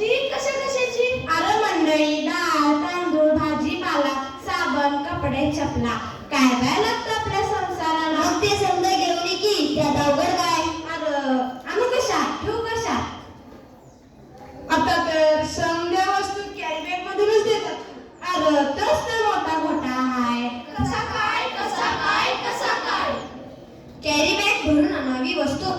कशा कशाची? अरे मंडळी, डाळ तांदूळ भाजीपाला साबण कपडे चपला काय काय लागतं आपल्या संसाराला. मग ते समजा घेऊन ये की त्यात अवघड काय? अरे आणू कशात ठेवू कशात. आता तर समद्या वस्तू कॅरी बॅग मधूनच देतात. अरे तोच तर मोठा घोटाळा आहे. कसा काय कसा काय कसा काय? कॅरी बॅग भरून आणावी वस्तू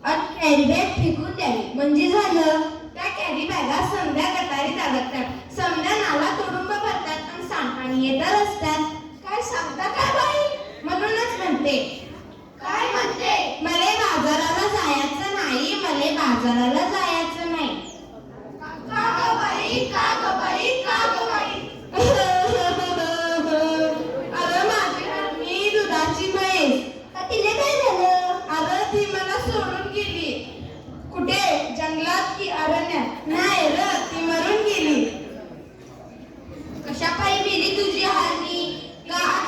आणि कॅरी बॅग फेकून द्यावी म्हणजे झालं. त्या कॅरी बॅगा समद्या गटारीत अडकतात. समद्या नाला तुडुंब भरतात आणि सांडपाणी येत रस्त्यात. काय सांगता काय बाई? म्हणूनच म्हणते काय म्हणते? मले बाजाराला जायचं नाही, मले बाजाराला जायचं नाही. का ग बाई का ग बाई का ग बाई? अरे माझी मी दुधाची म्हैस. तिला काय झालं? अरे ती मला सोडून गेली. कुठे जंगलात की अरण्यात? नाही र, ती मरून गेली. कशा पायी मेली तुझी हानी?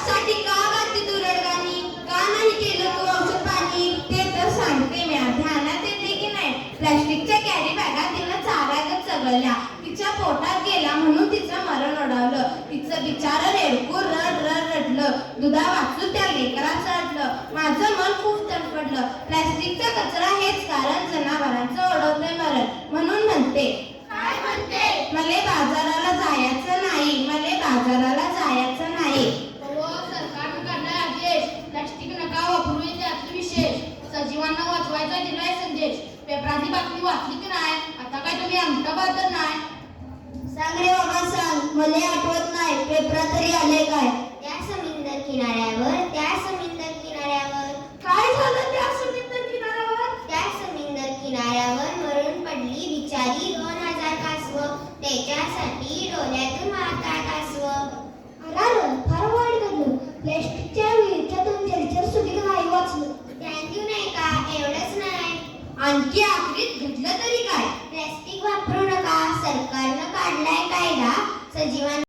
साठी का गाती तू रडगाणी? का नाही केलं तू औषध पाणी? ते तर सांगते मी, ध्यानात येते की नाही. प्लास्टिकच्या कॅरी बॅगा तिनं चारागत चगळल्या. तिच्या पोटात गेला म्हणून तिचं मरण ओढावलं. तिचं बिचारं रेडकू रड रड रडलं. दुधा वाचून त्या लेकराचं अडलं. माझं मन खूप तडफडलं. प्लास्टिकचा कचरा हेच कारण जनावरांचं ओढवतंय मरण. म्हणून म्हणते काय म्हणते? मले बाजाराला जायचं नाही, मले बाजाराला जायचं नाही. सरकारनं काढलाय आदेश, प्लास्टिक नका वापरू यातलं विशेष. सजीवांना वाचवायचा दिलाय संदेश. पेपराची बातमी वाचली की नाही? आता काय तुम्ही आमचा बहादर नाही? सांग रे बाबा सांग, मला आठवत नाही. पेपरात तरी आले काय? त्या समुद्र किनाऱ्यावर काय झालं? त्या समुद्र किनाऱ्यावर मरून पडली बिचारी 2000 कासव. त्याच्यासाठी डोळ्यातून वाहतात कासव. फार वाईट घडलं. प्लॅस्टिकच्या विळख्यातून जलचर सुखी नाही वाचलं. थँक्यू नाही का? एवढंच नाही, आणखी आखरीत घडलं तरी काय? प्लॅस्टिक वापरू नका, सरकारनं काढलाय कायदा. सजीवांना